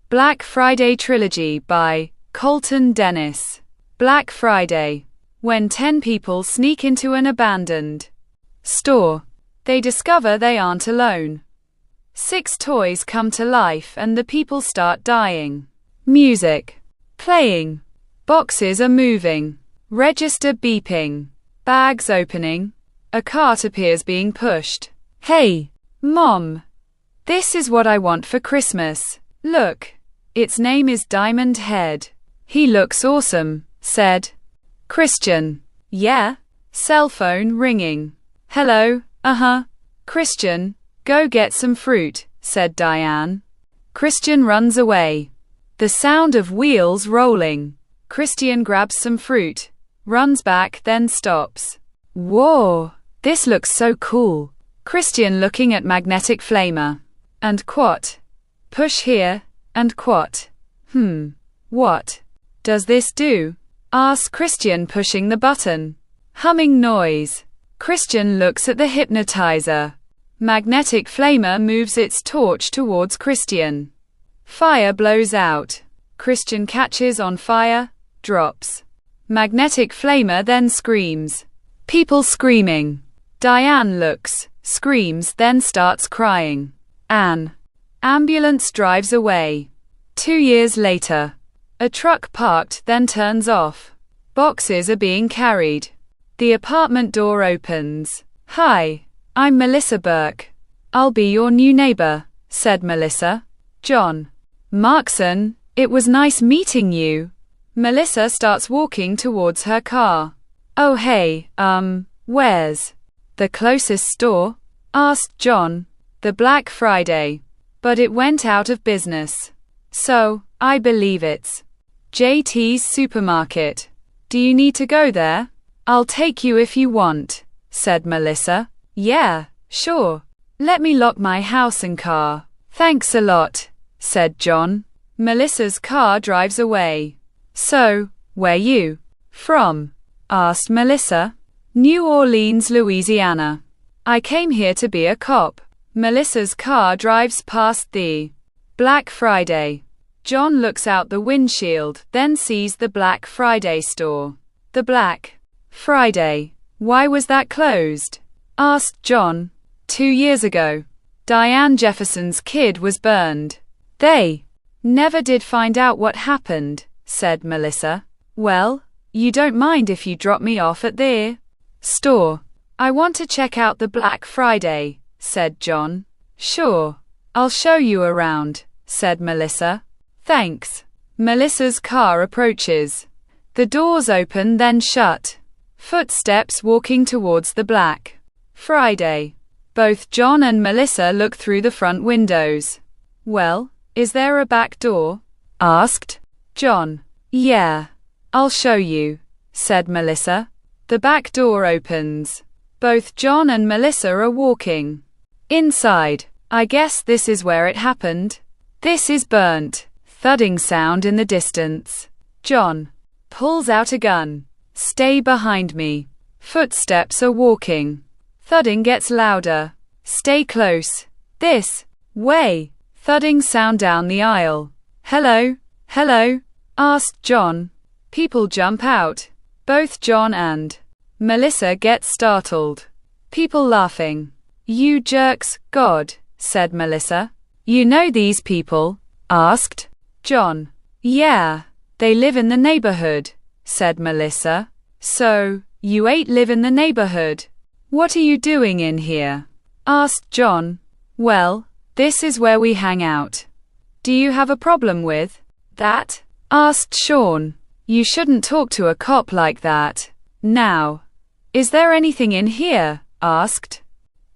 Black Friday Trilogy by Colton Dennis. Black Friday. When 10 people sneak into an abandoned store, they discover they aren't alone. 6 toys come to life and the people start dying. Music playing. Boxes are moving. Register beeping. Bags opening. A cart appears being pushed. Hey, Mom. This is what I want for Christmas. Look. Its name is Diamond Head. He looks awesome, said Christian. Yeah? Cell phone ringing. Hello, Christian, go get some fruit, said Diane. Christian runs away. The sound of wheels rolling. Christian grabs some fruit, runs back, then stops. Whoa, this looks so cool. Christian looking at magnetic flamer. And quat. Push here, and quat. What does this do? Asks Christian pushing the button. Humming noise. Christian looks at the hypnotizer. Magnetic flamer moves its torch towards Christian. Fire blows out. Christian catches on fire, drops. Magnetic flamer then screams. People screaming. Diane looks, screams, then starts crying. An ambulance drives away. 2 years later. A truck parked, then turns off. Boxes are being carried. The apartment door opens. Hi, I'm Melissa Burke. I'll be your new neighbor, said Melissa. John Markson, it was nice meeting you. Melissa starts walking towards her car. Oh hey, where's the closest store? Asked John. The Black Friday. But it went out of business. So, I believe it's JT's supermarket. Do you need to go there? I'll take you if you want, said Melissa. Yeah, sure. Let me lock my house and car. Thanks a lot, said John. Melissa's car drives away. So, where you from? Asked Melissa. New Orleans, Louisiana. I came here to be a cop. Melissa's car drives past the Black Friday. John looks out the windshield, then sees the Black Friday store. The Black Friday. Why was that closed? Asked John. 2 years ago. Diane Jefferson's kid was burned. They never did find out what happened, said Melissa. Well, you don't mind if you drop me off at the store? I want to check out the Black Friday, said John. Sure. I'll show you around, said Melissa. Thanks. Melissa's car approaches. The doors open then shut. Footsteps walking towards the Black Friday. Both John and Melissa look through the front windows. Well, is there a back door? Asked John. Yeah. I'll show you, said Melissa. The back door opens. Both John and Melissa are walking inside. I guess this is where it happened. This is burnt. Thudding sound in the distance. John pulls out a gun. Stay behind me. Footsteps are walking. Thudding gets louder. Stay close. This way. Thudding sound down the aisle. Hello? Hello? Asked John. People jump out. Both John and Melissa get startled. People laughing. You jerks, God, said Melissa. You know these people? Asked John. Yeah, they live in the neighborhood, said Melissa. So, you 8 live in the neighborhood. What are you doing in here? Asked John. Well, this is where we hang out. Do you have a problem with that? Asked Sean. You shouldn't talk to a cop like that. Now. Is there anything in here? Asked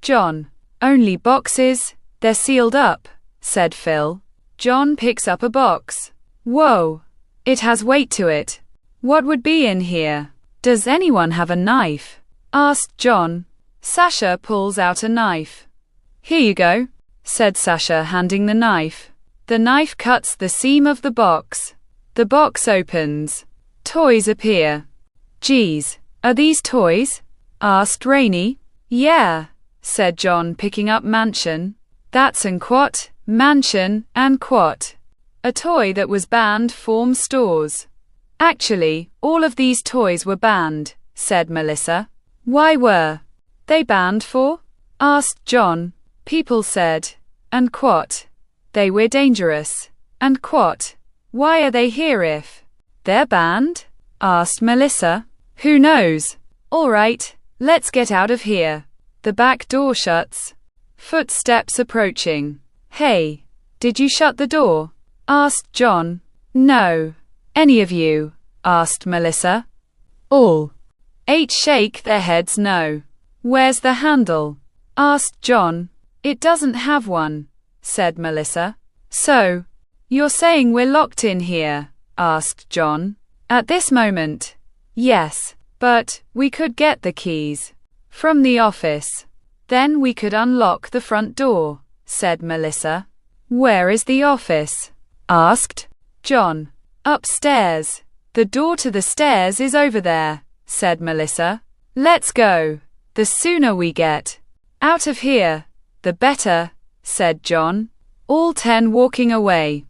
John. Only boxes, they're sealed up, said Phil. John picks up a box. Whoa. It has weight to it. What would be in here? Does anyone have a knife? Asked John. Sasha pulls out a knife. Here you go, said Sasha, handing the knife. The knife cuts the seam of the box. The box opens. Toys appear. Geez, are these toys? Asked Rainey. Yeah, said John, picking up mansion. That's and quat, mansion, and quat. A toy that was banned from stores. Actually, all of these toys were banned, said Melissa. Why were they banned for? Asked John. People said. And quot. They were dangerous. And quot. Why are they here if they're banned? Asked Melissa. Who knows? All right, let's get out of here. The back door shuts. Footsteps approaching. Hey, did you shut the door? Asked John. No. Any of you? Asked Melissa. All eight shake their heads no. Where's the handle? Asked John. It doesn't have one, said Melissa. So, you're saying we're locked in here? Asked John. At this moment, yes, but we could get the keys from the office. Then we could unlock the front door, said Melissa. Where is the office? Asked John. Upstairs. The door to the stairs is over there, said Melissa. Let's go. The sooner we get out of here, the better, said John. All 10 walking away.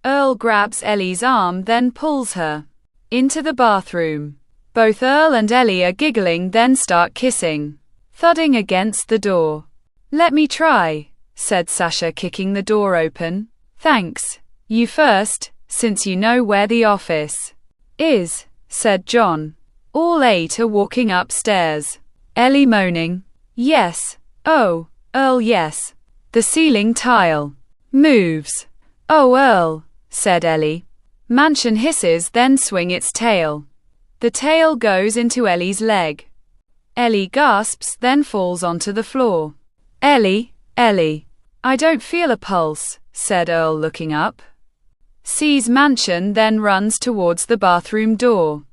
Earl grabs Ellie's arm then pulls her into the bathroom. Both Earl and Ellie are giggling then start kissing, thudding against the door. Let me try, said Sasha kicking the door open. Thanks. You first, since you know where the office is, said John. All 8 are walking upstairs. Ellie moaning. Yes. Oh, Earl yes. The ceiling tile moves. Oh Earl, said Ellie. Mansion hisses then swing its tail. The tail goes into Ellie's leg. Ellie gasps then falls onto the floor. Ellie, I don't feel a pulse, said Earl looking up. Sees Mansion then runs towards the bathroom door.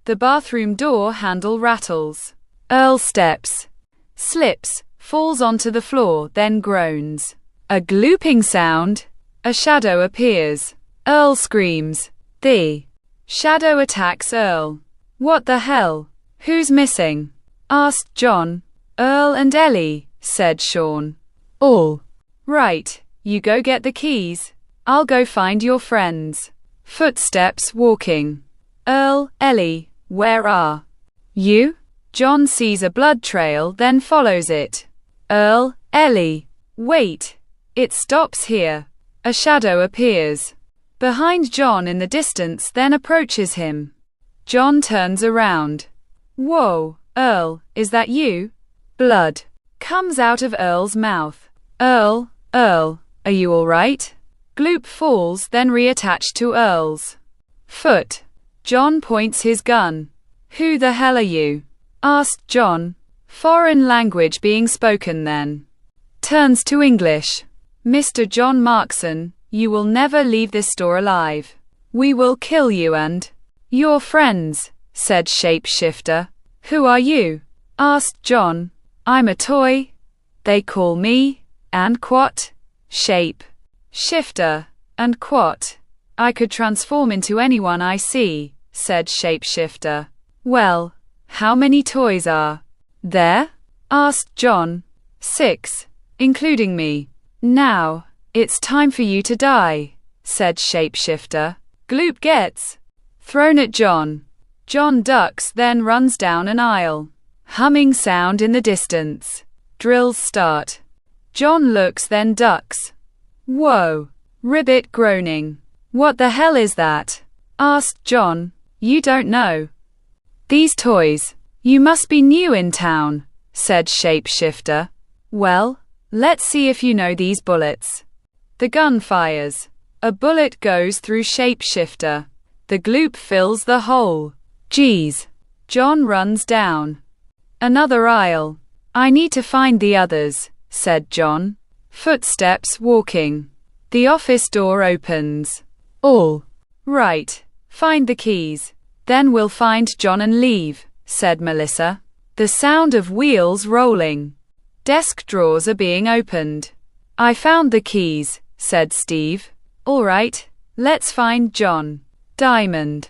The bathroom door handle rattles. Earl steps, slips, falls onto the floor then groans. A glooping sound. A shadow appears. Earl screams. The shadow attacks Earl. What the hell? Who's missing? Asked John. Earl and Ellie, said Sean. All right, you go get the keys. I'll go find your friends. Footsteps walking. Earl, Ellie, where are you? John sees a blood trail then follows it. Earl, Ellie, wait. It stops here. A shadow appears behind John in the distance then approaches him. John turns around. Whoa, Earl, is that you? Blood comes out of Earl's mouth. Earl, are you all right? Gloop falls then reattached to Earl's foot. John points his gun. Who the hell are you? Asked John. Foreign language being spoken then. Turns to English. Mr. John Markson, you will never leave this store alive. We will kill you and your friends, said Shapeshifter. Who are you? Asked John. I'm a toy. They call me, and quat, shape, shifter, and quat. I could transform into anyone I see, said Shapeshifter. Well, how many toys are there? Asked John. 6, including me. Now, it's time for you to die, said Shapeshifter. Gloop gets thrown at John. John ducks then runs down an aisle. Humming sound in the distance. Drills start. John looks then ducks. Whoa. Ribbit groaning. What the hell is that? Asked John. You don't know these toys. You must be new in town, said Shapeshifter. Well, let's see if you know these bullets. The gun fires. A bullet goes through Shapeshifter. The gloop fills the hole. Geez. John runs down another aisle. I need to find the others, said John. Footsteps walking. The office door opens. All right. Find the keys. Then we'll find John and leave, said Melissa. The sound of wheels rolling. Desk drawers are being opened. I found the keys, said Steve. All right, let's find John. Diamond.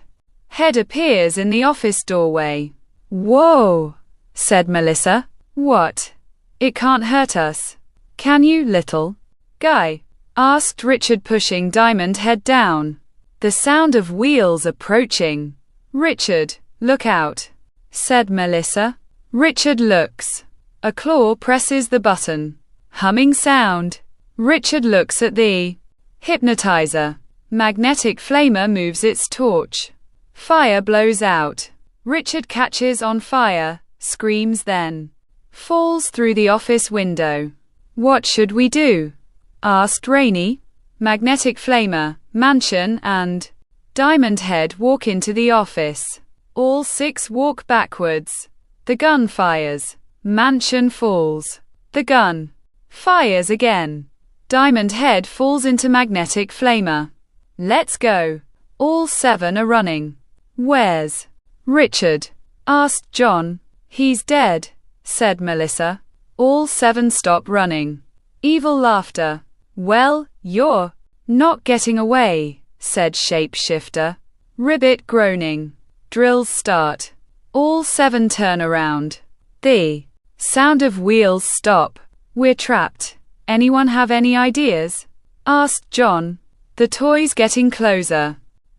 Head appears in the office doorway. Whoa, said Melissa. What? It can't hurt us. Can you, little guy? asked Richard, pushing Diamond Head down. The sound of wheels approaching. Richard, look out, said Melissa. Richard looks. A claw presses the button. Humming sound. Richard looks at the hypnotizer. Magnetic flamer moves its torch. Fire blows out. Richard catches on fire, screams, then falls through the office window. What should we do? Asked Rainey. Magnetic flamer, Mansion, and Diamond Head walk into the office. All 6 walk backwards. The gun fires. Mansion falls. The gun fires again. Diamond Head falls into magnetic flamer. Let's go. All 7 are running. Where's Richard? Asked John. He's dead, said Melissa. All 7 stop running. Evil laughter. Well, you're not getting away, said Shapeshifter. Ribbit groaning. Drills start. All 7 turn around. The sound of wheels stop. We're trapped. Anyone have any ideas? Asked John. The toy's getting closer.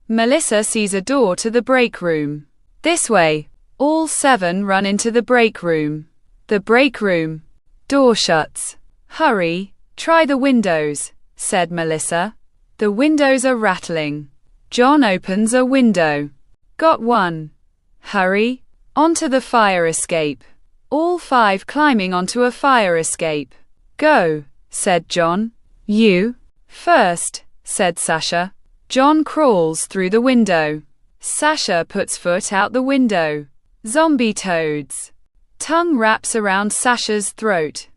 Melissa sees a door to the break room. This way. All 7 run into the break room. The break room. Door shuts. Hurry, try the windows, said Melissa. The windows are rattling. John opens a window. Got one. Hurry, onto the fire escape. All 5 climbing onto a fire escape. Go, said John. You first, said Sasha. John crawls through the window. Sasha puts foot out the window. Zombie toads. Tongue wraps around Sasha's throat.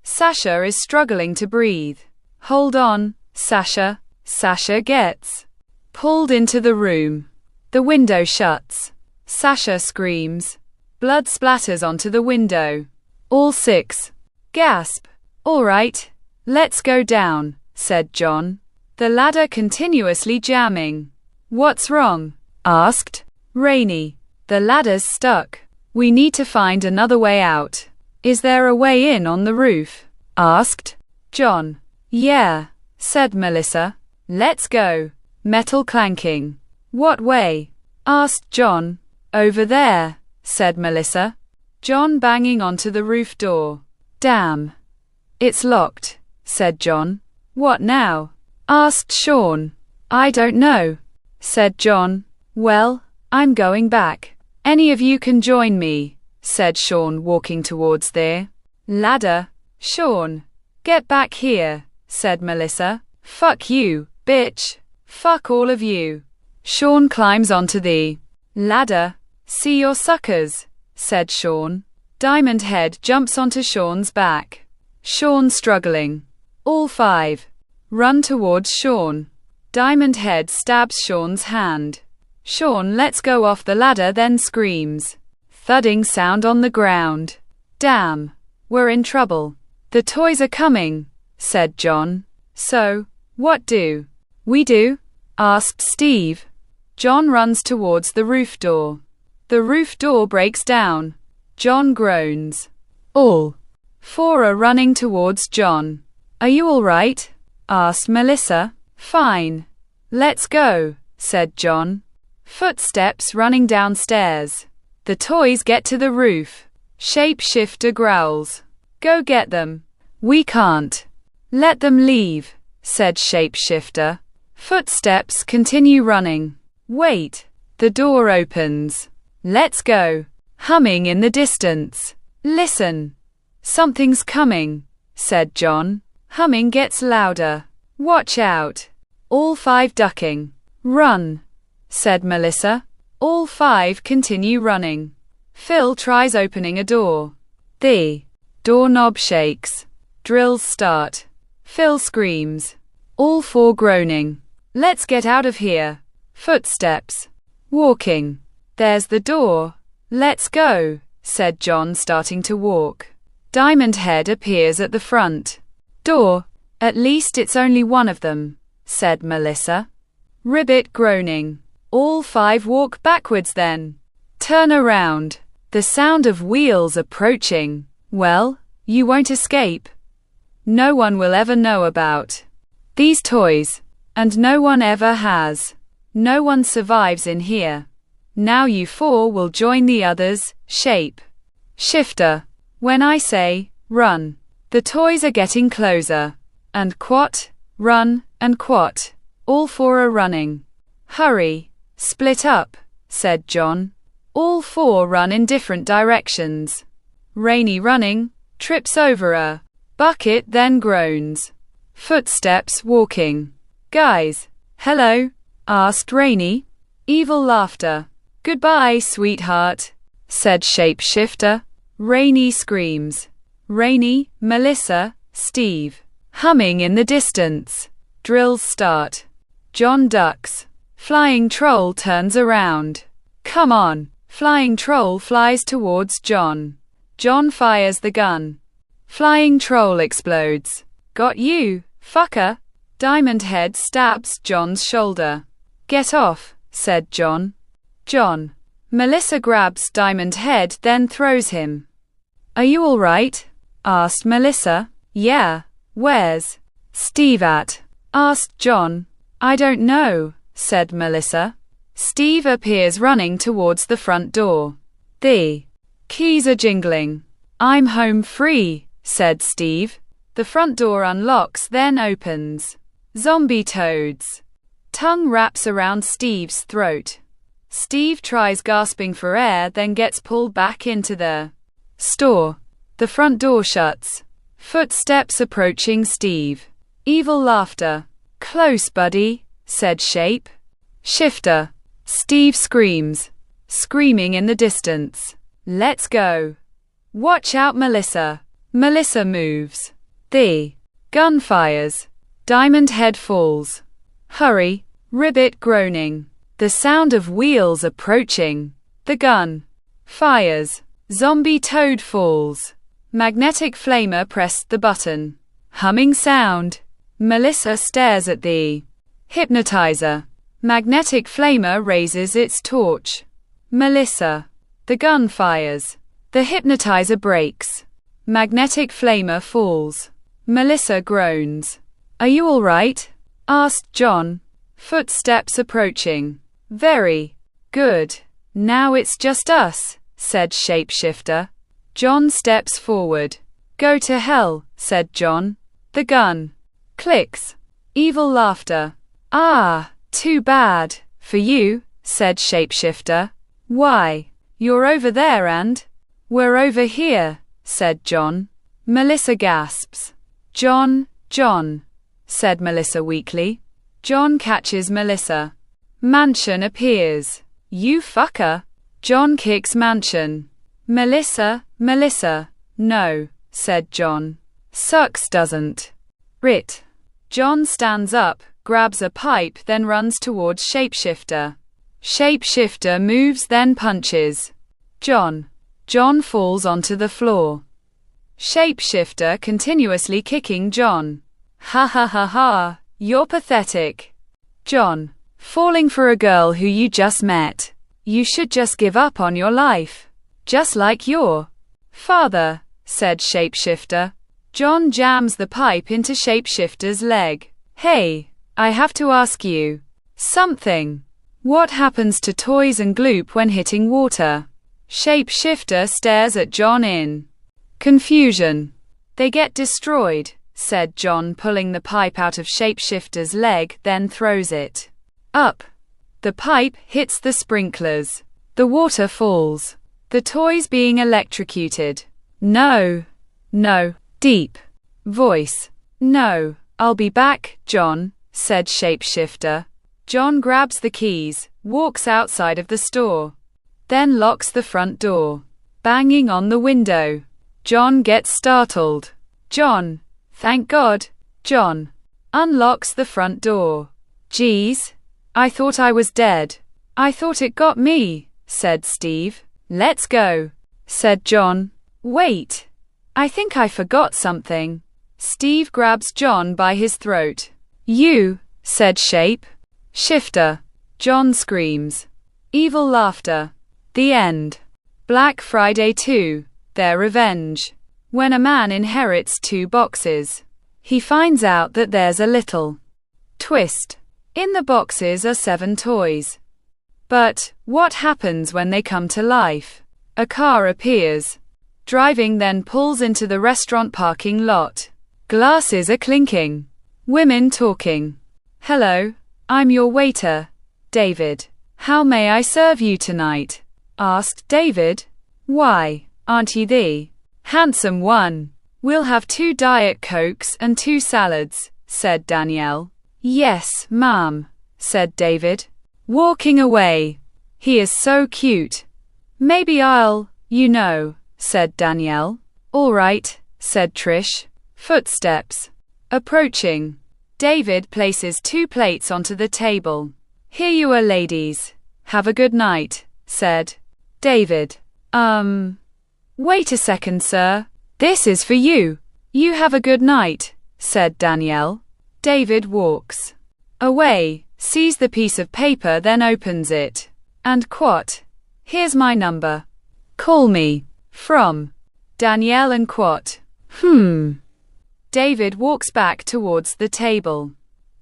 Sasha is struggling to breathe. Hold on, Sasha. Sasha gets pulled into the room. The window shuts. Sasha screams. Blood splatters onto the window. All 6 gasp. All right, let's go down, said John. The ladder continuously jamming. What's wrong? Asked Rainey. The ladder's stuck. We need to find another way out. Is there a way in on the roof? Asked John. Yeah, said Melissa. Let's go. Metal clanking. What way? Asked John. Over there, said Melissa. John banging onto the roof door. Damn. It's locked, said John. What now? Asked Sean. I don't know, said John. Well, I'm going back. Any of you can join me, said Sean, walking towards the ladder. Sean. Get back here, said Melissa. Fuck you, bitch. Fuck all of you. Sean climbs onto the ladder. See your suckers, said Sean. Diamond Head jumps onto Sean's back. Sean struggling. All 5 run towards Sean. Diamond Head stabs Sean's hand. Sean lets go off the ladder, then screams. Thudding sound on the ground. Damn. We're in trouble. The toys are coming, said John. So, what do we do? Asked Steve. John runs towards the roof door. The roof door breaks down. John groans. All 4 are running towards John. Are you all right? Asked Melissa. Fine. Let's go, said John. Footsteps running downstairs. The toys get to the roof. Shapeshifter growls. Go get them. We can't let them leave, said Shapeshifter. Footsteps continue running. Wait. The door opens. Let's go. Humming in the distance. Listen. Something's coming, said John. Humming gets louder. Watch out. All 5 ducking. Run, said Melissa. All 5 continue running. Phil tries opening a door. The doorknob shakes. Drills start. Phil screams. All 4 groaning. Let's get out of here. Footsteps. Walking. There's the door. Let's go, said John, starting to walk. Diamond Head appears at the front door. At least it's only one of them, said Melissa. Ribbit groaning. All 5 walk backwards, then turn around. The sound of wheels approaching. Well, you won't escape. No one will ever know about These toys. And no one ever has. No one survives in here. Now you four will join the others. Shape shifter. When I say, run, the toys are getting closer. And quat, run, and quat. All four are running. Hurry. Split up, said John. All four run in different directions. Rainy running, trips over a bucket then groans. Footsteps walking. Guys, hello, asked Rainy. Evil laughter. Goodbye, sweetheart, said Shapeshifter. Rainy screams. Rainy, Melissa, Steve. Humming in the distance. Drills start. John ducks. Flying Troll turns around. Come on. Flying Troll flies towards John. John fires the gun. Flying Troll explodes. Got you, fucker. Diamond Head stabs John's shoulder. Get off, said John. John. Melissa grabs Diamond Head then throws him. Are you all right? Asked Melissa. Yeah. Where's Steve at? Asked John. I don't know, said Melissa. Steve appears running towards the front door. The keys are jingling. I'm home free, said Steve. The front door unlocks then opens. Zombie toads. Tongue wraps around Steve's throat. Steve tries gasping for air then gets pulled back into the store. The front door shuts. Footsteps approaching Steve. Evil laughter. Close, buddy, said Shape Shifter. Steve screams. Screaming in the distance. Let's go. Watch out, Melissa. Melissa moves. The gun fires. Diamond Head falls. Hurry. Ribbit groaning. The sound of wheels approaching. The gun fires. Zombie Toad falls. Magnetic Flamer pressed the button. Humming sound. Melissa stares at the hypnotizer. Magnetic Flamer raises its torch. Melissa. The gun fires. The hypnotizer breaks. Magnetic Flamer falls. Melissa groans. Are you all right? Asked John. Footsteps approaching. Very good. Now it's just us, said Shapeshifter. John steps forward. Go to hell, said John. The gun clicks. Evil laughter. Ah, too bad for you, said Shapeshifter. Why? You're over there and we're over here, said John. Melissa gasps. John, said Melissa weakly. John catches Melissa. Mansion appears. You fucker. John kicks Mansion. Melissa, no, said John. Sucks doesn't. Rit. John stands up, grabs a pipe then runs towards Shapeshifter. Shapeshifter moves then punches. John falls onto the floor. Shapeshifter continuously kicking John. Ha ha ha ha, you're pathetic. John. Falling for a girl who you just met. You should just give up on your life. Just like your father, said Shapeshifter. John jams the pipe into Shapeshifter's leg. Hey, I have to ask you something. What happens to toys and gloop when hitting water? Shapeshifter stares at John in confusion. They get destroyed, said John, pulling the pipe out of Shapeshifter's leg, then throws it up. The pipe hits the sprinklers. The water falls. The toys being electrocuted. No. Deep voice. No, I'll be back, John, said Shapeshifter. John grabs the keys, walks outside of the store, then locks the front door, banging on the window. John gets startled. John, thank God. John unlocks the front door. Geez, I thought I was dead. I thought it got me, said Steve. Let's go, said John. Wait. I think I forgot something. Steve grabs John by his throat. You, said Shapeshifter. John screams. Evil laughter. The end. Black Friday 2. Their revenge. When a man inherits 2 boxes. he finds out that there's a little twist. In the boxes are 7 toys. But what happens when they come to life? A car appears. Driving, then pulls into the restaurant parking lot. Glasses are clinking. Women talking. Hello, I'm your waiter, David. How may I serve you tonight? Asked David. Why, aren't you the handsome one? We'll have 2 Diet Cokes and 2 salads, said Danielle. Yes, ma'am, said David, walking away. He is so cute. Maybe I'll, said Danielle. All right, said Trish. Footsteps. Approaching. David places 2 plates onto the table. Here you are, ladies. Have a good night, said David. Wait a second, sir. This is for you. You have a good night, said Danielle. David walks away, sees the piece of paper, then opens it. And quote, here's my number. Call me. From Danielle and quote. David walks back towards the table.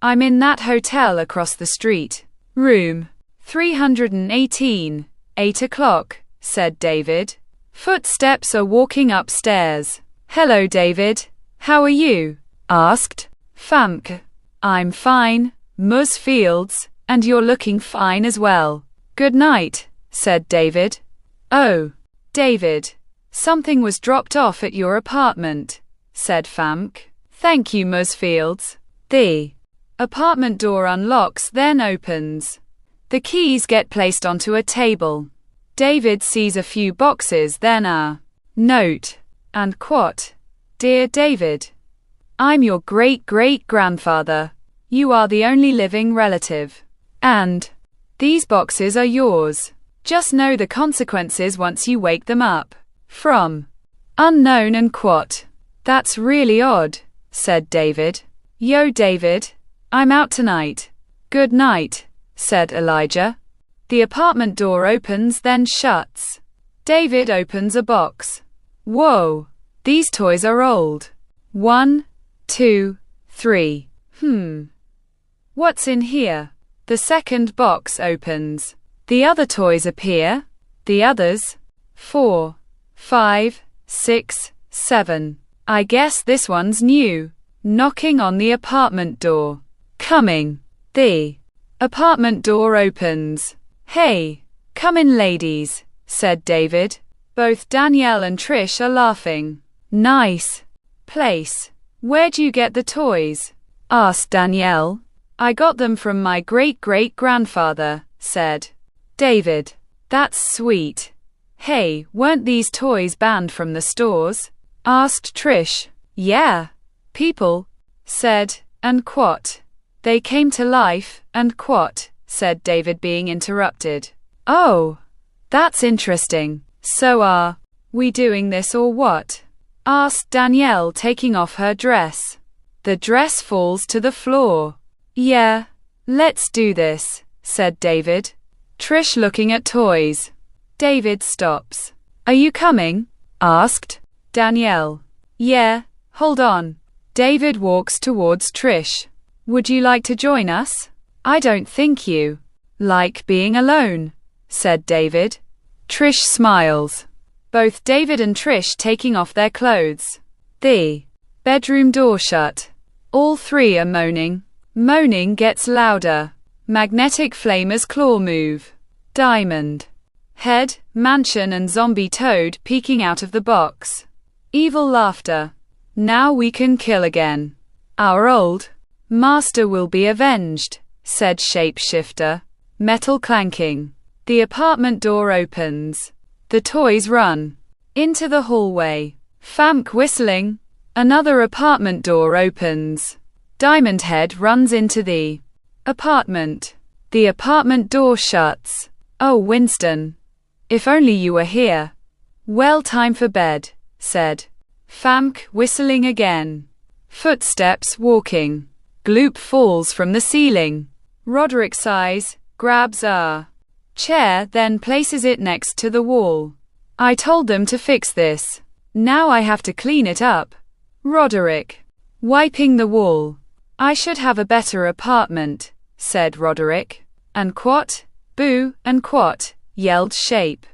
I'm in that hotel across the street. Room 318, 8 o'clock, said David. Footsteps are walking upstairs. Hello, David. How are you? Asked Famke. I'm fine, Ms. Fields, and you're looking fine as well. Good night, said David. Oh, David, something was dropped off at your apartment, said Famke. Thank you, Ms. Fields. The apartment door unlocks, then opens. The keys get placed onto a table. David sees a few boxes, then a note, and quote, Dear David, I'm your great-great-grandfather. You are the only living relative. And these boxes are yours. Just know the consequences once you wake them up. From unknown and quote. That's really odd, said David. Yo, David, I'm out tonight. Good night, said Elijah. The apartment door opens, then shuts. David opens a box. Whoa, these toys are old. 1, 2, 3. What's in here? The second box opens. The other toys appear. The others. 4, 5, 6, 7. I guess this one's new. Knocking on the apartment door. Coming. The apartment door opens. Hey, come in, ladies, said David. Both Danielle and Trish are laughing. Nice place. Where'd you get the toys? Asked Danielle. I got them from my great-great-grandfather, said David. That's sweet. Hey, weren't these toys banned from the stores? Asked Trish. Yeah. People said, and quote. They came to life, and quote, said David, being interrupted. Oh, that's interesting. So are we doing this or what? Asked Danielle, taking off her dress. The dress falls to the floor. Yeah, let's do this, said David. Trish looking at toys. David stops. Are you coming? Asked Danielle. Yeah, hold on. David walks towards Trish. Would you like to join us? I don't think you like being alone, said David. Trish smiles. Both David and Trish taking off their clothes. The bedroom door shut. All 3 are moaning. Moaning gets louder. Magnetic flame as claw move. Diamond head, mansion and zombie toad peeking out of the box. Evil laughter. Now we can kill again. Our old master will be avenged, said shapeshifter. Metal clanking. The apartment door opens. The toys run into the hallway. Famke whistling. Another apartment door opens. Diamond Head runs into the apartment. The apartment door shuts. Oh, Winston. If only you were here. Well, time for bed, said Famke, whistling again. Footsteps walking. Gloop falls from the ceiling. Roderick sighs, grabs a chair, then places it next to the wall. I told them to fix this. Now I have to clean it up. Roderick wiping the wall. I should have a better apartment, said Roderick. And quat, boo, and quat, yelled Shape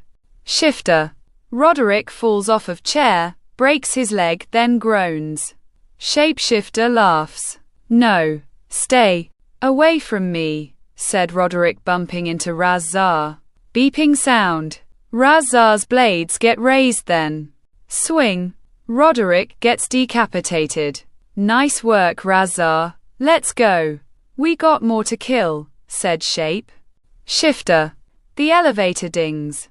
Shifter. Roderick falls off of chair, breaks his leg, then groans. Shapeshifter laughs. No, stay away from me, said Roderick, bumping into Raz-Zar. Beeping sound. Raz-Zar's blades get raised, then swing. Roderick gets decapitated. Nice work, Raz-Zar. Let's go. We got more to kill, said Shape Shifter. The elevator dings.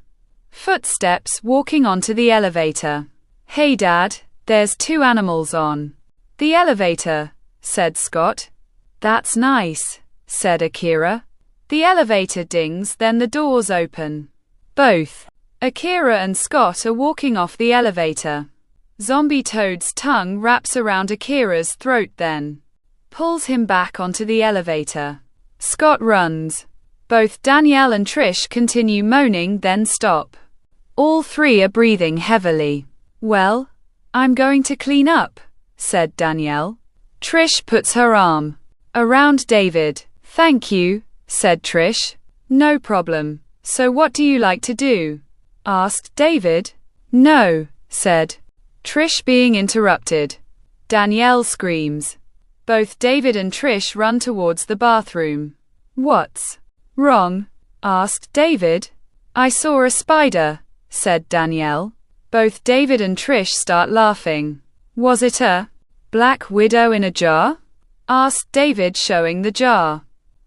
Footsteps walking onto the elevator. Hey Dad, there's 2 animals on the elevator, said Scott. That's nice, said Akira. The elevator dings, then the doors open. Both Akira and Scott are walking off the elevator. Zombie Toad's tongue wraps around Akira's throat, then pulls him back onto the elevator. Scott runs. Both Danielle and Trish continue moaning, then stop. All 3 are breathing heavily. Well, I'm going to clean up, said Danielle. Trish puts her arm around David. Thank you, said Trish. No problem. So what do you like to do? Asked David. No, said Trish, being interrupted. Danielle screams. Both David and Trish run towards the bathroom. What's wrong? Asked David. I saw a spider, said Danielle. Both David and Trish start laughing. Was it a black widow in a jar? Asked David, showing the jar.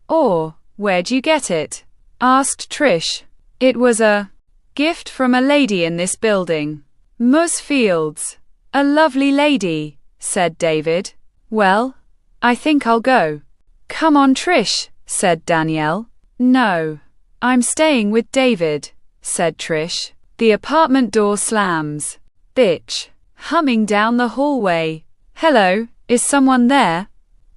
Or, where'd you get it? Asked Trish. It was a gift from a lady in this building. Mus Fields. A lovely lady, said David. Well, I think I'll go. Come on, Trish, said Danielle. No, I'm staying with David, said Trish. The apartment door slams. Bitch. Humming down the hallway. Hello, is someone there?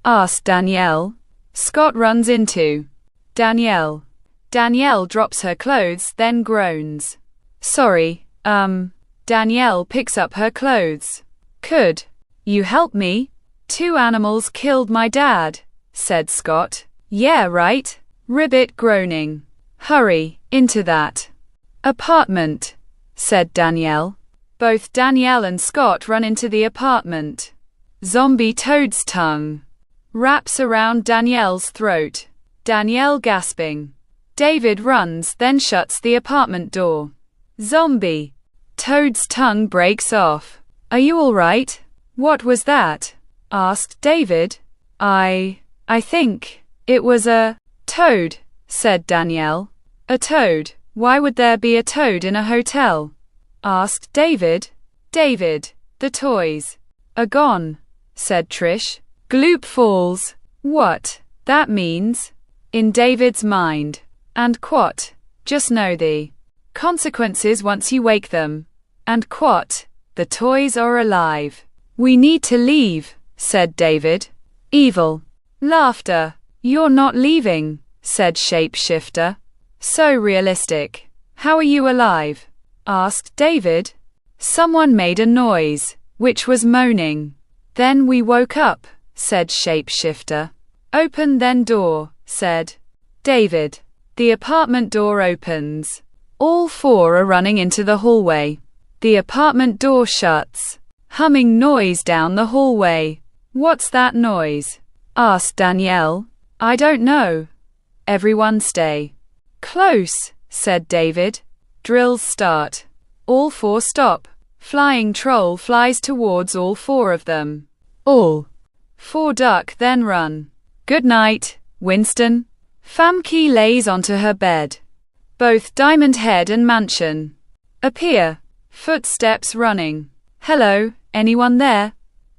Asked Danielle. Scott runs into Danielle. Danielle drops her clothes, then groans. Sorry, Danielle picks up her clothes. Could you help me? 2 animals killed my dad, said Scott. Yeah, right. Ribbit, groaning. Hurry, into that apartment, said Danielle. Both Danielle and Scott run into the apartment. Zombie Toad's tongue wraps around Danielle's throat. Danielle gasping. David runs, then shuts the apartment door. Zombie Toad's tongue breaks off. Are you all right? What was that? Asked David. I think it was a toad, said Danielle. A toad? Why would there be a toad in a hotel? Asked David. David, the toys are gone, said Trish. Gloop falls. What that means in David's mind. And quat, just know the consequences once you wake them. And quat, the toys are alive. We need to leave, said David. Evil. Laughter. You're not leaving, said Shapeshifter. So realistic. How are you alive? Asked David. Someone made a noise, which was moaning. Then we woke up, said Shapeshifter. Open then door, said David. The apartment door opens. All 4 are running into the hallway. The apartment door shuts. Humming noise down the hallway. What's that noise? Asked Danielle. I don't know. Everyone stay close, said David. Drills start. All 4 stop. Flying troll flies towards all 4 of them. All 4 duck, then run. Good night, Winston. Famke lays onto her bed. Both Diamond Head and Mansion appear. Footsteps running. Hello, anyone there?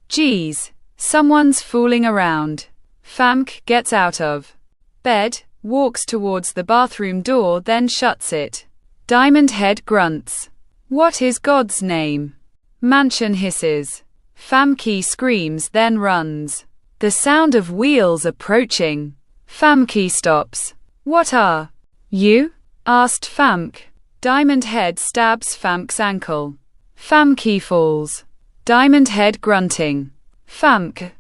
Geez, someone's fooling around. Famke gets out of bed, walks towards the bathroom door, then shuts it. Diamond Head grunts. What is God's name? Mansion hisses. Famke screams, then runs. The sound of wheels approaching. Famke stops. What are you? Asked Famke. Diamond Head stabs Famke's ankle. Famke falls. Diamond Head grunting. Famke,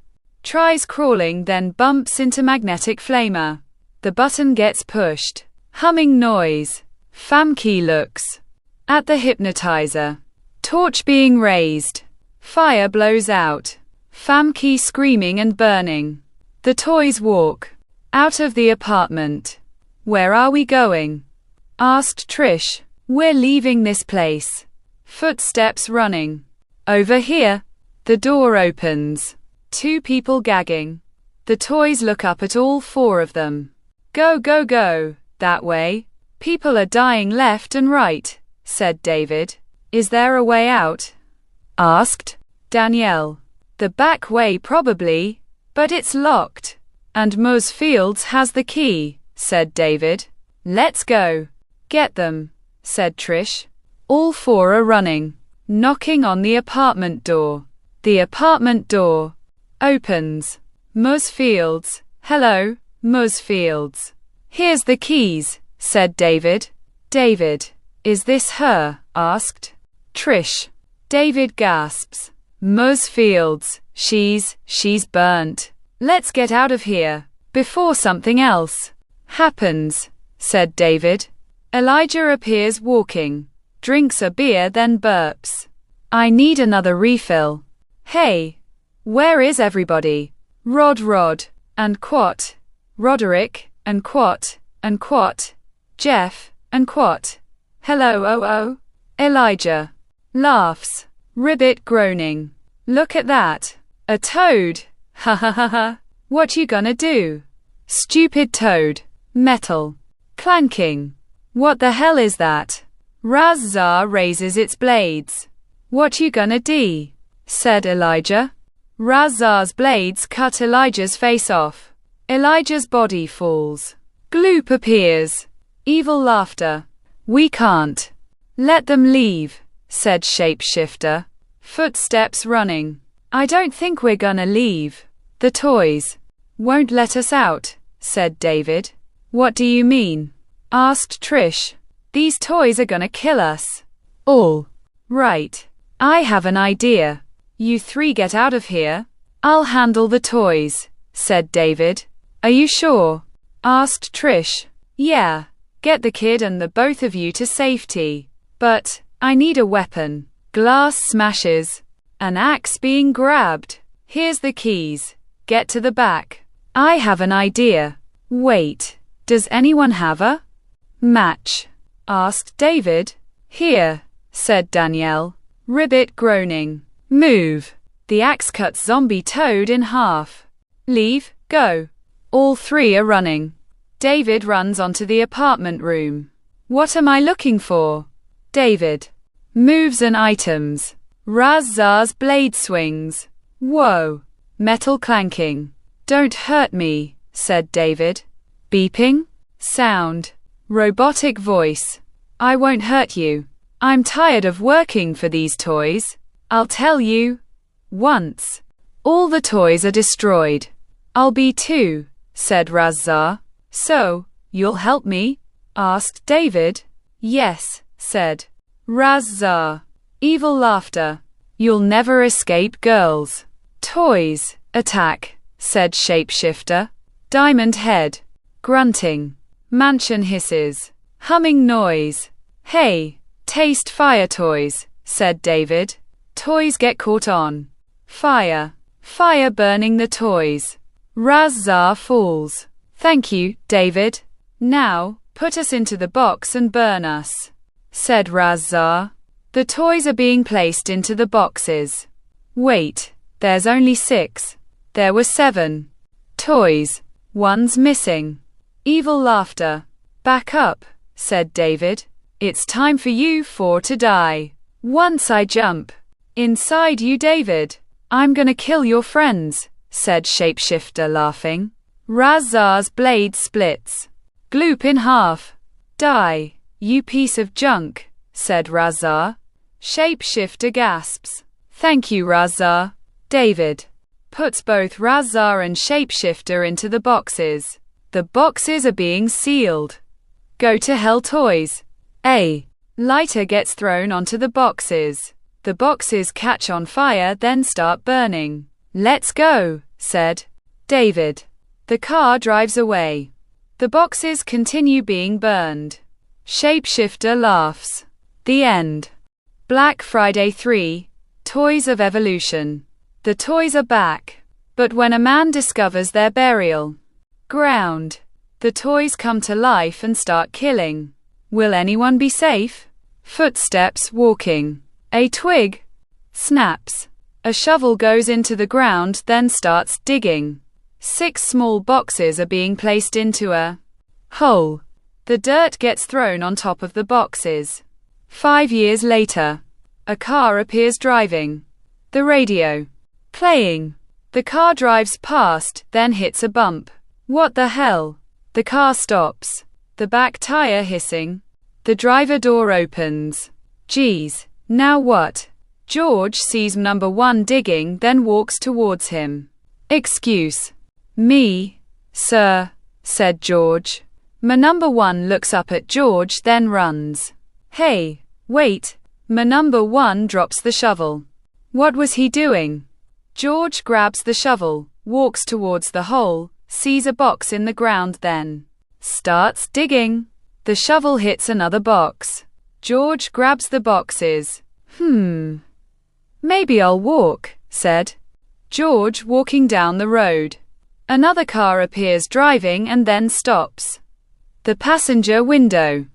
Tries crawling, then bumps into magnetic flamer. The button gets pushed. Humming noise. Famke looks at the hypnotizer. Torch being raised. Fire blows out. Famke screaming and burning. The toys walk out of the apartment. Where are we going? Asked Trish. We're leaving this place. Footsteps running. Over here. The door opens. 2 people gagging. The toys look up at all 4 of them. Go, go, go. That way. People are dying left and right, said David. Is there a way out? Asked Danielle. The back way probably, but it's locked. And Ms. Fields has the key, said David. Let's go. Get them, said Trish. All 4 are running, knocking on the apartment door. The apartment door opens. Ms. Fields. Hello, Ms. Fields. Here's the keys, said David. David. Is this her? Asked Trish. David gasps. Ms. Fields. She's burnt. Let's get out of here before something else happens, said David. Elijah appears walking, drinks a beer, then burps. I need another refill. Hey, where is everybody? Rod, and Quat. Roderick, and Quat, Jeff, and Quat. Hello, oh. Elijah laughs. Ribbit groaning. Look at that. A toad. Ha ha ha ha. What you gonna do? Stupid toad. Metal. Clanking. What the hell is that? Razzar raises its blades. What you gonna do? Said Elijah. Razzar's blades cut Elijah's face off. Elijah's body falls. Gloop appears. Evil laughter. We can't let them leave, said Shapeshifter. Footsteps running. I don't think we're gonna leave. The toys won't let us out, said David. What do you mean? Asked Trish. These toys are gonna kill us. All right. I have an idea. You 3 get out of here. I'll handle the toys, said David. Are you sure? Asked Trish. Yeah. Get the kid and the both of you to safety. But I need a weapon. Glass smashes. An axe being grabbed. Here's the keys. Get to the back. I have an idea. Wait. Does anyone have a match? Asked David. Here, said Danielle. Ribbit groaning. Move. The axe cuts zombie toad in half. Leave, go. All 3 are running. David runs onto the apartment room. What am I looking for? David. Moves and items. Razzar's blade swings. Whoa. Metal clanking. Don't hurt me, said David. Beeping. Sound. Robotic voice. I won't hurt you. I'm tired of working for these toys. I'll tell you. Once. All the toys are destroyed. I'll be too, said Razzar. So, you'll help me? Asked David. Yes, said Razzar. Evil laughter. You'll never escape, girls. Toys, attack, said Shapeshifter. Diamond head. Grunting. Mansion hisses. Humming noise. Hey, taste fire toys, said David. Toys get caught on fire. Fire burning the toys. Razzar falls. Thank you, David. Now, put us into the box and burn us, said Razzar. The toys are being placed into the boxes. Wait, there's only 6. There were 7 toys. One's missing. Evil laughter. Back up, said David. It's time for you 4 to die. Once I jump inside you, David, I'm gonna kill your friends, said Shapeshifter laughing. Razzar's blade splits. Gloop in half. Die, you piece of junk, said Razzar. Shapeshifter gasps. Thank you, Razzar. David puts both Razzar and Shapeshifter into the boxes. The boxes are being sealed. Go to hell, toys. A lighter gets thrown onto the boxes. The boxes catch on fire, then start burning. Let's go, said David. The car drives away. The boxes continue being burned. Shapeshifter laughs. The end. Black Friday 3. Toys of Evolution. The toys are back. But when a man discovers their burial ground, the toys come to life and start killing. Will anyone be safe? Footsteps walking. A twig snaps. A shovel goes into the ground, then starts digging. 6 small boxes are being placed into a hole. The dirt gets thrown on top of the boxes. 5 years later, a car appears driving. The radio playing. The car drives past, then hits a bump. What the hell? The car stops. The back tire hissing. The driver door opens. Geez, now what? George sees number 1 digging, then walks towards him. Excuse me, sir, said George. Number 1 looks up at George, then runs. Hey, wait. Number 1 drops the shovel. What was he doing? George grabs the shovel, walks towards the hole, sees a box in the ground, then starts digging. The shovel hits another box. George grabs the boxes. Maybe I'll walk, said George, walking down the road. Another car appears driving and then stops. The passenger window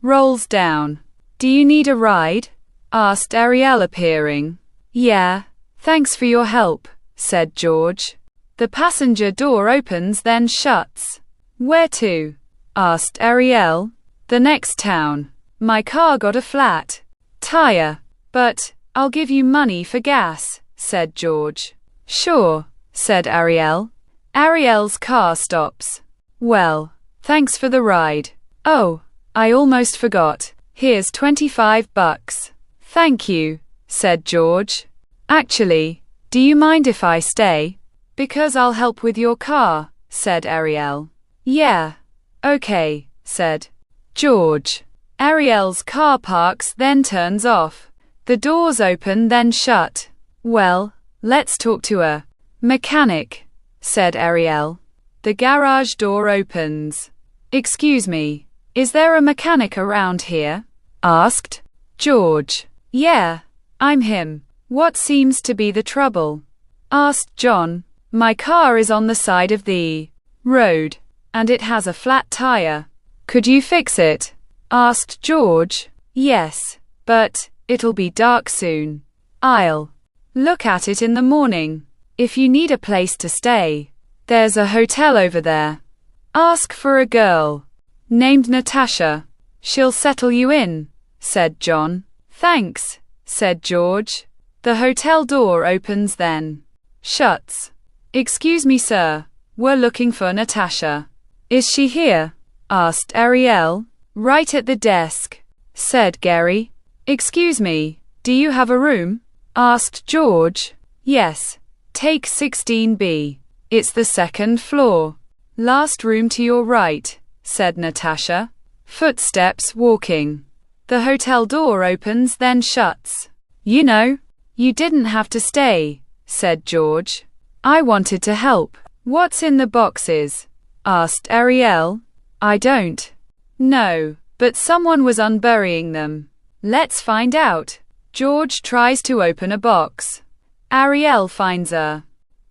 rolls down. Do you need a ride? Asked Ariel, appearing. Yeah, thanks for your help, said George. The passenger door opens, then shuts. Where to? Asked Ariel. The next town. My car got a flat tire, but I'll give you money for gas, said George. Sure, said Ariel. Ariel's car stops. Well, thanks for the ride. Oh, I almost forgot. Here's $25. Thank you, said George. Actually, do you mind if I stay? Because I'll help with your car, said Ariel. Yeah. Okay, said George. Ariel's car parks, then turns off. The doors open, then shut. Well, let's talk to a mechanic, said Ariel. The garage door opens. Excuse me, is there a mechanic around here? Asked George. Yeah, I'm him. What seems to be the trouble? Asked John. My car is on the side of the road, and it has a flat tire. Could you fix it? Asked George. Yes, but it'll be dark soon. I'll look at it in the morning. If you need a place to stay, there's a hotel over there. Ask for a girl named Natasha. She'll settle you in, said John. Thanks, said George. The hotel door opens, then shuts. Excuse me, sir. We're looking for Natasha. Is she here? Asked Ariel. Right at the desk, said Gary. Excuse me, do you have a room? Asked George. Yes. Take 16B. It's the second floor. Last room to your right, said Natasha. Footsteps walking. The hotel door opens, then shuts. You know, you didn't have to stay, said George. I wanted to help. What's in the boxes? Asked Ariel. I don't know, but someone was unburying them. Let's find out. George tries to open a box. Ariel finds a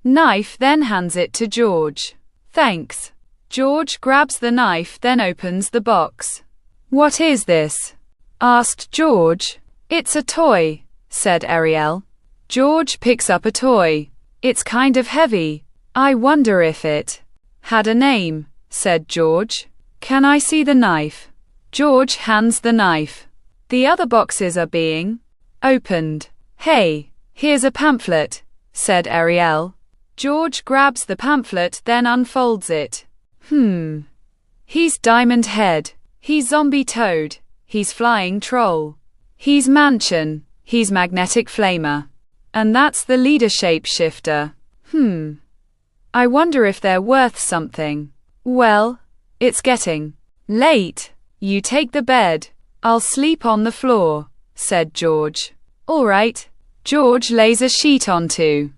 knife, then hands it to George. Thanks. George grabs the knife, then opens the box. What is this? Asked George. It's a toy, said Ariel. George picks up a toy. It's kind of heavy. I wonder if it had a name, said George. Can I see the knife? George hands the knife. The other boxes are being opened. Hey, here's a pamphlet, said Ariel. George grabs the pamphlet, then unfolds it. He's Diamond Head. He's Zombie Toad. He's Flying Troll. He's Mansion. He's Magnetic Flamer. And that's the leader shapeshifter. I wonder if they're worth something. Well, it's getting late. You take the bed. I'll sleep on the floor, said George. All right. George lays a sheet onto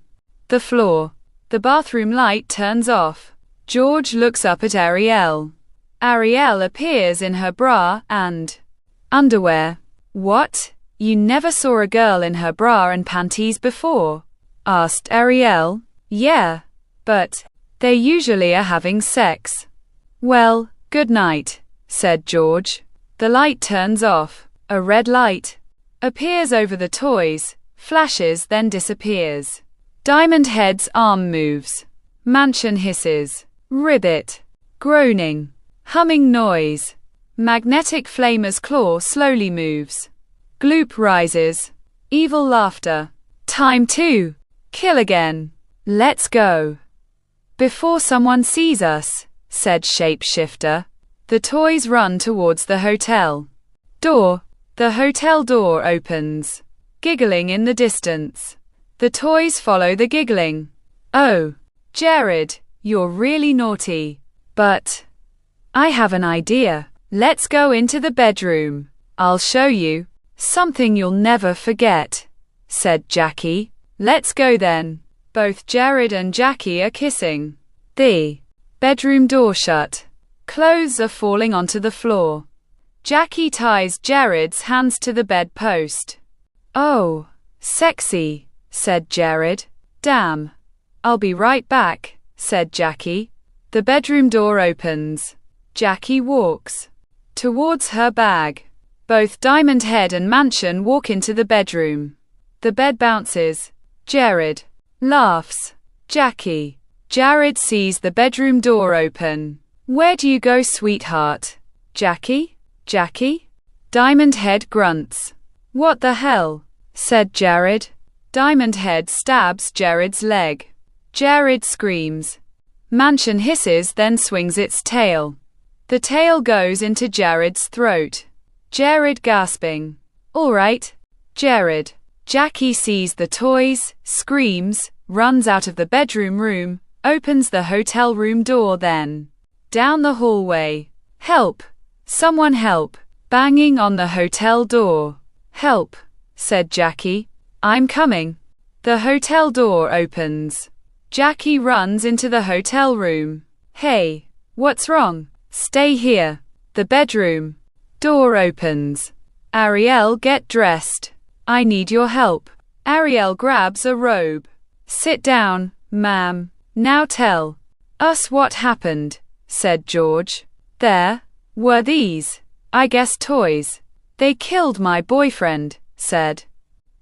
the floor. The bathroom light turns off. George looks up at Ariel. Ariel appears in her bra and underwear. What? You never saw a girl in her bra and panties before? Asked Ariel. Yeah, but they usually are having sex. Well, good night, said George. The light turns off. A red light appears over the toys, flashes, then disappears. Diamond Head's arm moves. Mansion hisses. Ribbit. Groaning. Humming noise. Magnetic Flamer's claw slowly moves. Gloop rises. Evil laughter. Time to kill again. Let's go. Before someone sees us, said Shapeshifter. The toys run towards the hotel door. The hotel door opens. Giggling in the distance. The toys follow the giggling. Oh, Jared, you're really naughty. But I have an idea. Let's go into the bedroom. I'll show you something you'll never forget, said Jackie. Let's go then. Both Jared and Jackie are kissing. The bedroom door shut. Clothes are falling onto the floor. Jackie ties Jared's hands to the bedpost. Oh, sexy, said Jared. Damn. I'll be right back, said Jackie. The bedroom door opens. Jackie walks towards her bag. Both Diamond Head and Mansion walk into the bedroom. The bed bounces. Jared laughs. Jackie. Jared sees the bedroom door open. Where do you go, sweetheart? Jackie? Jackie? Diamond Head grunts. What the hell? Said Jared. Diamond Head stabs Jared's leg. Jared screams. Mansion hisses, then swings its tail. The tail goes into Jared's throat. Jared gasping. All right, Jared. Jackie sees the toys, screams, runs out of the bedroom room, opens the hotel room door, then down the hallway. Help! Someone help! Banging on the hotel door. Help! Said Jackie. I'm coming. The hotel door opens. Jackie runs into the hotel room. Hey, what's wrong? Stay here. The bedroom door opens. Ariel, get dressed. I need your help. Ariel grabs a robe. Sit down, ma'am. Now tell us what happened, said George. There were these, I guess, toys. They killed my boyfriend, said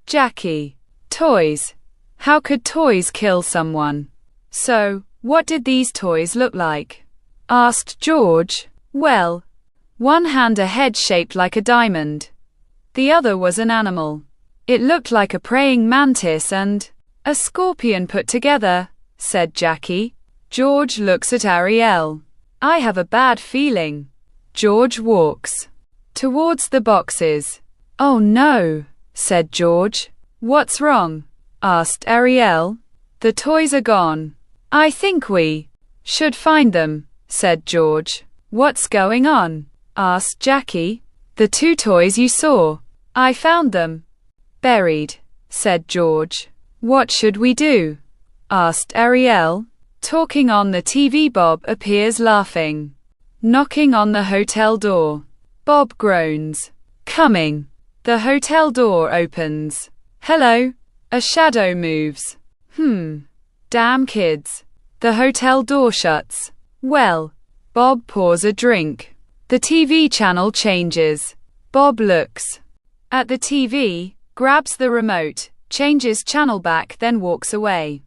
Jackie. Toys? How could toys kill someone? So, what did these toys look like? Asked George. Well, one had a head shaped like a diamond. The other was an animal. It looked like a praying mantis and a scorpion put together, said Jackie. George looks at Ariel. I have a bad feeling. George walks towards the boxes. Oh no, said George. What's wrong? Asked Ariel. The toys are gone. I think we should find them, said George. What's going on? Asked Jackie. The two toys you saw. I found them buried, said George. What should we do? Asked Ariel. Talking on the TV, Bob appears laughing. Knocking on the hotel door. Bob groans. Coming. The hotel door opens. Hello. A shadow moves. Damn kids. The hotel door shuts. Well. Bob pours a drink. The TV channel changes. Bob looks at the TV, grabs the remote, changes channel back, then walks away.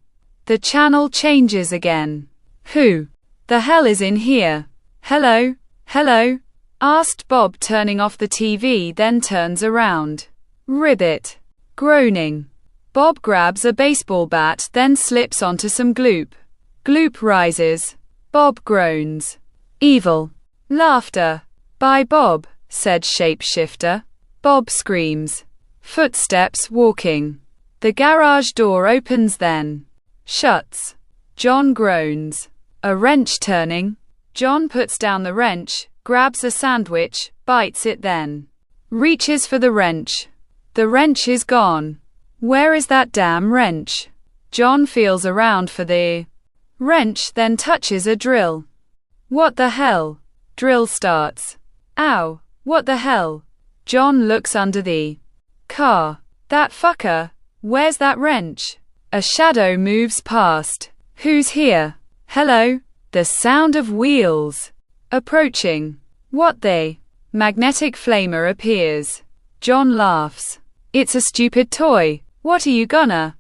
The channel changes again. Who the hell is in here? Hello? Hello? Asked Bob, turning off the TV, then turns around. Ribbit. Groaning. Bob grabs a baseball bat, then slips onto some gloop. Gloop rises. Bob groans. Evil. Laughter. By Bob, said Shapeshifter. Bob screams. Footsteps walking. The garage door opens, then shuts. John groans. A wrench turning. John puts down the wrench, grabs a sandwich, bites it, then reaches for the wrench. The wrench is gone. Where is that damn wrench? John feels around for the wrench, then touches a drill. What the hell? Drill starts. Ow, what the hell? John looks under the car. That fucker. Where's that wrench? A shadow moves past. Who's here? Hello? The sound of wheels approaching. What the? Magnetic flamer appears. John laughs. It's a stupid toy. What are you gonna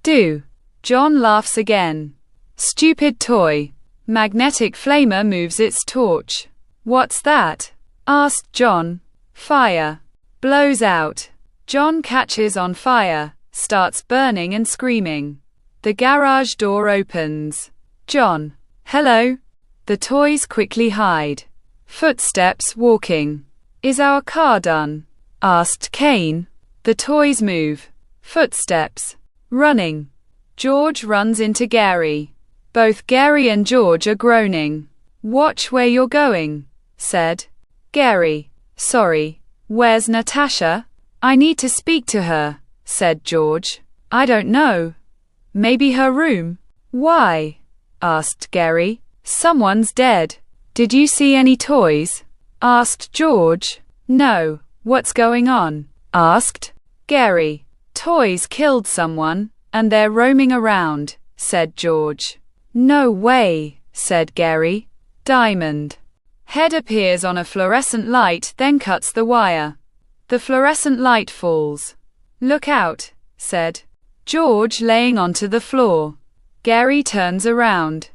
do? John laughs again. Stupid toy. Magnetic flamer moves its torch. What's that? Asked John. Fire. Blows out. John catches on fire, starts burning and screaming. The garage door opens. John. Hello? The toys quickly hide. Footsteps walking. Is our car done? Asked Kane. The toys move. Footsteps. Running. George runs into Gary. Both Gary and George are groaning. Watch where you're going, said Gary. Sorry. Where's Natasha? I need to speak to her, said George. I don't know. Maybe her room. Why? Asked Gary. Someone's dead. Did you see any toys? Asked George. No. What's going on? Asked Gary. Toys killed someone, and they're roaming around, said George. No way, said Gary. Diamond. Head appears on a fluorescent light, then cuts the wire. The fluorescent light falls. Look out, said George, laying onto the floor. Gary turns around.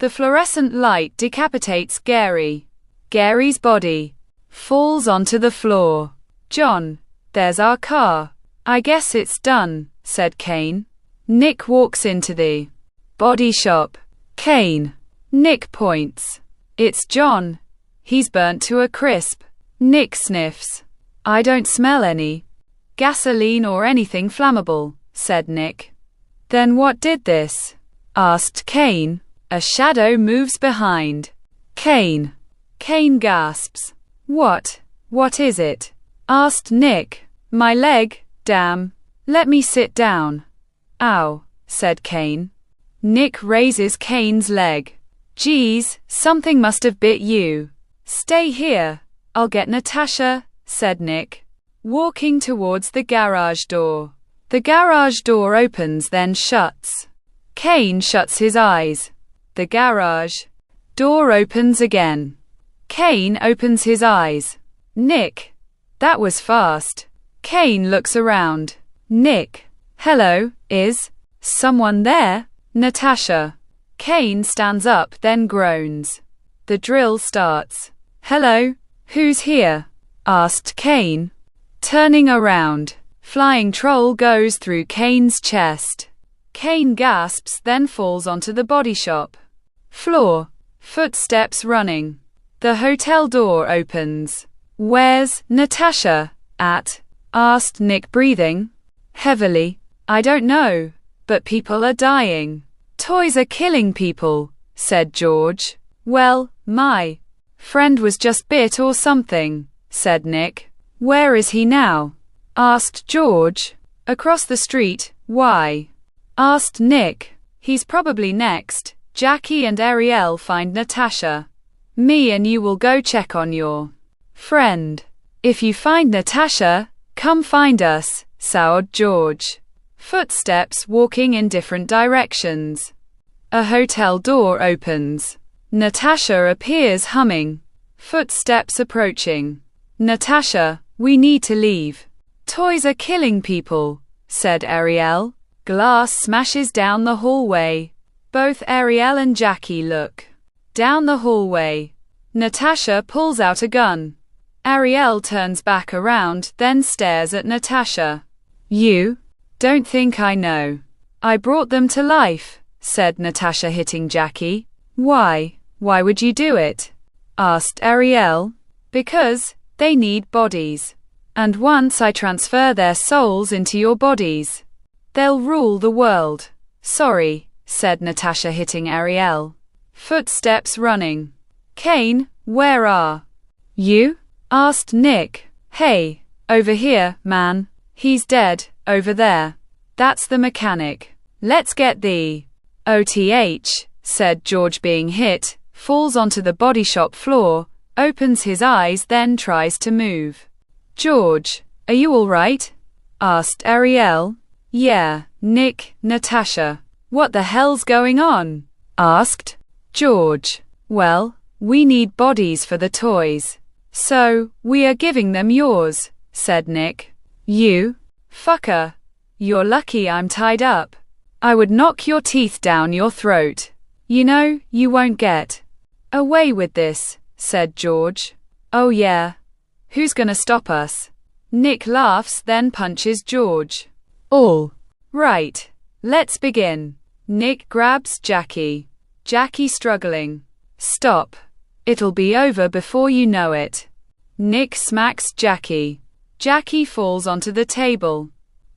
The fluorescent light decapitates Gary. Gary's body falls onto the floor. John, there's our car. I guess it's done, said Kane. Nick walks into the body shop. Kane. Nick points. It's John. He's burnt to a crisp. Nick sniffs. I don't smell any gasoline or anything flammable, said Nick. Then what did this? Asked Kane. A shadow moves behind Kane. Kane gasps. What is it? Asked Nick. My leg, damn. Let me sit down. Ow, said Kane. Nick raises Kane's leg. Geez, something must have bit you. Stay here. I'll get Natasha, said Nick, walking towards the garage door. The garage door opens, then shuts. Kane shuts his eyes. The garage door opens again. Kane opens his eyes. Nick. That was fast. Kane looks around. Nick. Hello, is someone there? Natasha. Kane stands up, then groans. The drill starts. Hello, who's here? Asked Kane. Turning around. Flying troll goes through Kane's chest. Kane gasps, then falls onto the body shop floor. Footsteps running. The hotel door opens. Where's Natasha at? Asked Nick, breathing heavily. I don't know, but people are dying. Toys are killing people, said George. Well, my friend was just bit or something, said Nick. Where is he now? Asked George. Across the street. Why? Asked Nick. He's probably next. Jackie and Ariel find Natasha. Me and you will go check on your friend. If you find Natasha, come find us, soured George. Footsteps walking in different directions. A hotel door opens. Natasha appears humming. Footsteps approaching. Natasha, we need to leave. Toys are killing people, said Ariel. Glass smashes down the hallway. Both Ariel and Jackie look down the hallway. Natasha pulls out a gun. Ariel turns back around, then stares at Natasha. You don't think I know. I brought them to life, said Natasha, hitting Jackie. Why? Why would you do it? Asked Ariel. Because they need bodies. And once I transfer their souls into your bodies, they'll rule the world. Sorry, said Natasha, hitting Ariel. Footsteps running. Kane, where are you? Asked Nick. Hey, over here, man. He's dead, over there. That's the mechanic. Let's get the OTH, said George, being hit, falls onto the body shop floor, opens his eyes, then tries to move. George, are you all right? Asked Ariel. Yeah, Nick, Natasha. What the hell's going on? Asked George. Well, we need bodies for the toys. So, we are giving them yours, said Nick. You fucker. You're lucky I'm tied up. I would knock your teeth down your throat. You know, you won't get away with this, said George. Oh yeah. Who's gonna stop us? Nick laughs, then punches George. All right. Let's begin. Nick grabs Jackie. Jackie struggling. Stop. It'll be over before you know it. Nick smacks Jackie. Jackie falls onto the table.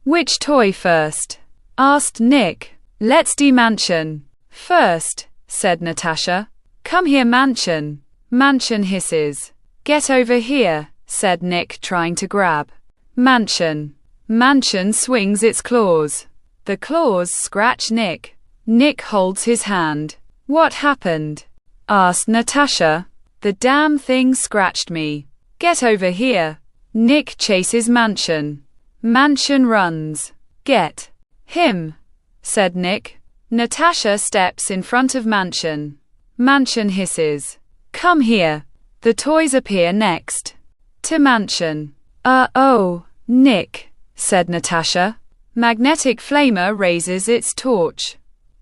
Which toy first? Asked Nick. Let's do Mansion first, said Natasha. Come here, Mansion. Mansion hisses. Get over here, said Nick, trying to grab Mansion. Mansion swings its claws. The claws scratch Nick. Nick holds his hand. What happened? Asked Natasha. The damn thing scratched me. Get over here. Nick chases Mansion. Mansion runs. Get him, said Nick. Natasha steps in front of Mansion. Mansion hisses. Come here. The toys appear next to Mansion. Oh, Nick, said Natasha. Magnetic flamer raises its torch.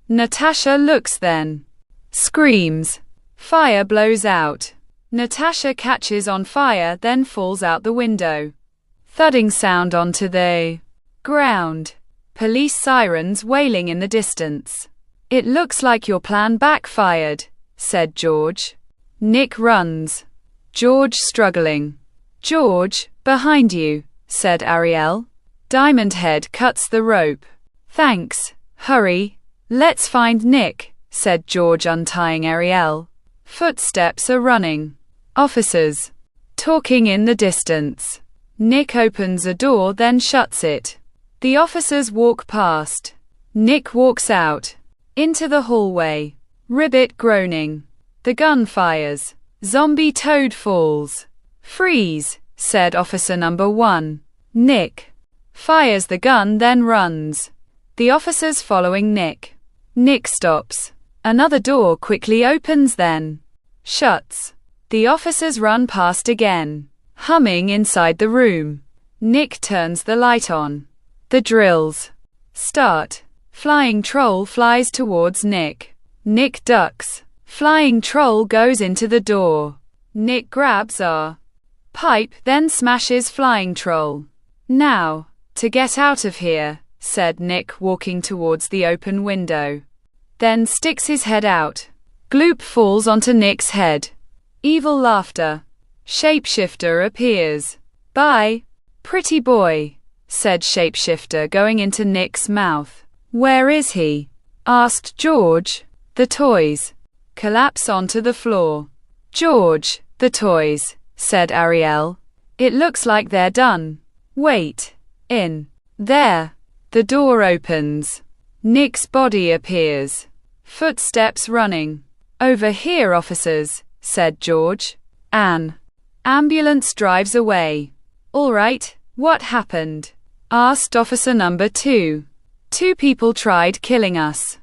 Natasha looks, then screams. Fire blows out. Natasha catches on fire, then falls out the window. Thudding sound onto the ground. Police sirens wailing in the distance. It looks like your plan backfired, said George. Nick runs. George struggling. George, behind you, said Ariel. Diamond Head cuts the rope. Thanks. Hurry. Let's find Nick, said George, untying Ariel. Footsteps are running. Officers talking in the distance. Nick opens a door, then shuts it. The officers walk past. Nick walks out into the hallway. Ribbit groaning. The gun fires. Zombie Toad falls. Freeze, said officer number 1. Nick fires the gun, then runs. The officers following Nick. Nick stops. Another door quickly opens, then shuts. The officers run past again. Humming inside the room. Nick turns the light on. The drills start. Flying troll flies towards Nick. Nick ducks. Flying troll goes into the door. Nick grabs a pipe, then smashes flying troll. Now, to get out of here, said Nick, walking towards the open window. Then sticks his head out. Gloop falls onto Nick's head. Evil laughter. Shapeshifter appears. Bye, pretty boy, said Shapeshifter, going into Nick's mouth. Where is he? Asked George. The toys collapse onto the floor. George, the toys, said Ariel. It looks like they're done. Wait. In there. The door opens. Nick's body appears. Footsteps running. Over here, officers, said George. An ambulance drives away. All right, what happened? Asked officer number 2. 2 people tried killing us.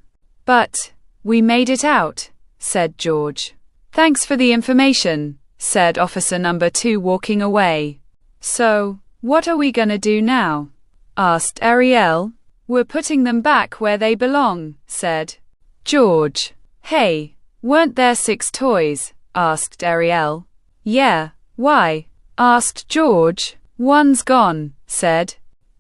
But we made it out, said George. Thanks for the information, said officer number 2, walking away. So, what are we gonna do now? Asked Ariel. We're putting them back where they belong, said George. Hey, weren't there 6 toys? Asked Ariel. Yeah, why? Asked George. One's gone, said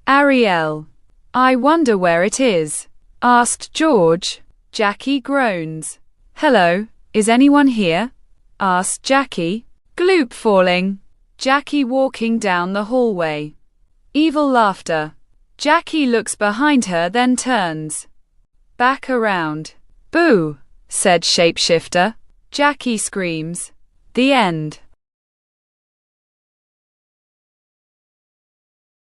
Ariel. I wonder where it is. Asked George. Jackie groans. Hello, is anyone here? Asked Jackie. Gloop falling. Jackie walking down the hallway. Evil laughter. Jackie looks behind her, then turns back around. Boo, said Shapeshifter. Jackie screams. The end.